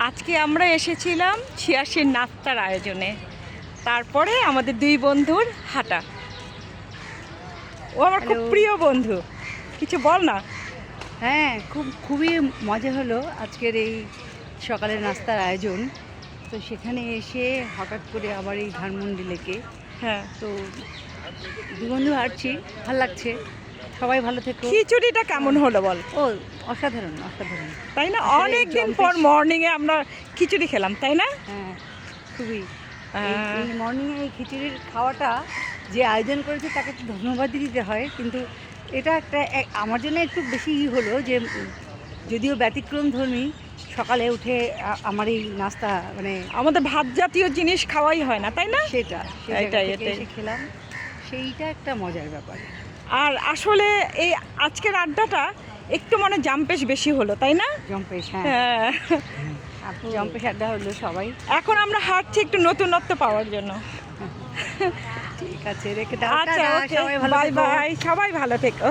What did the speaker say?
আজকে আমরা এসেছিলাম ছিয়াশির নাস্তার আয়োজনে, তারপরে আমাদের দুই বন্ধুর হাঁটা। ও আমার খুব হ্যালো। প্রিয় বন্ধু, কিছু বল না। হ্যাঁ, খুবই মজা হলো আজকের এই সকালের নাস্তার আয়োজন। তো সেখানে এসে হঠাৎ করে আবার এই ধানমন্ডি লেকে, হ্যাঁ, তো দু বন্ধু হাঁটছি, ভাল লাগছে। সবাই ভালো থেকো। খিচুড়িটা কেমন হলো বল। ও অসাধারণ অসাধারণ। তাই না, আসলে অনেক দিন জম্পেশ। পর মর্নিংয়ে আমরা খিচুড়ি খেলাম, তাই না? হ্যাঁ, খুবই হ্যাঁ। এই মর্নিংয়ে এই খিচুড়ির খাওয়াটা যে আয়োজন করেছে তাকে তো ধন্যবাদই দিতে হয়। কিন্তু এটা একটা আমার জন্য একটু বেশি হলো যে যদিও ব্যতিক্রমধর্মী, সকালে উঠে আমার এই নাস্তা মানে আমাদের ভাত জাতীয় জিনিস খাওয়াই হয় না, তাই না? সেটা সেই জায়গা এটাই, থেকে এটাই। এসে খেলাম, সেইটা একটা মজার ব্যাপার। আর আসলে এই আজকের আড্ডাটা একটু মানে জাম্পেশ বেশি হলো, তাই না? জম্পেশ, হ্যাঁ, হ্যাঁ। জম্পেশ আড্ডা হলো সবাই। এখন আমরা হাঁটছি একটু নতুনত্ব পাওয়ার জন্য। ঠিক আছে, রেখে দাও। আচ্ছা, টাটা, ওকে, সবাই ভালো বাই থেকো। বাই, সবাই ভালো থেকো।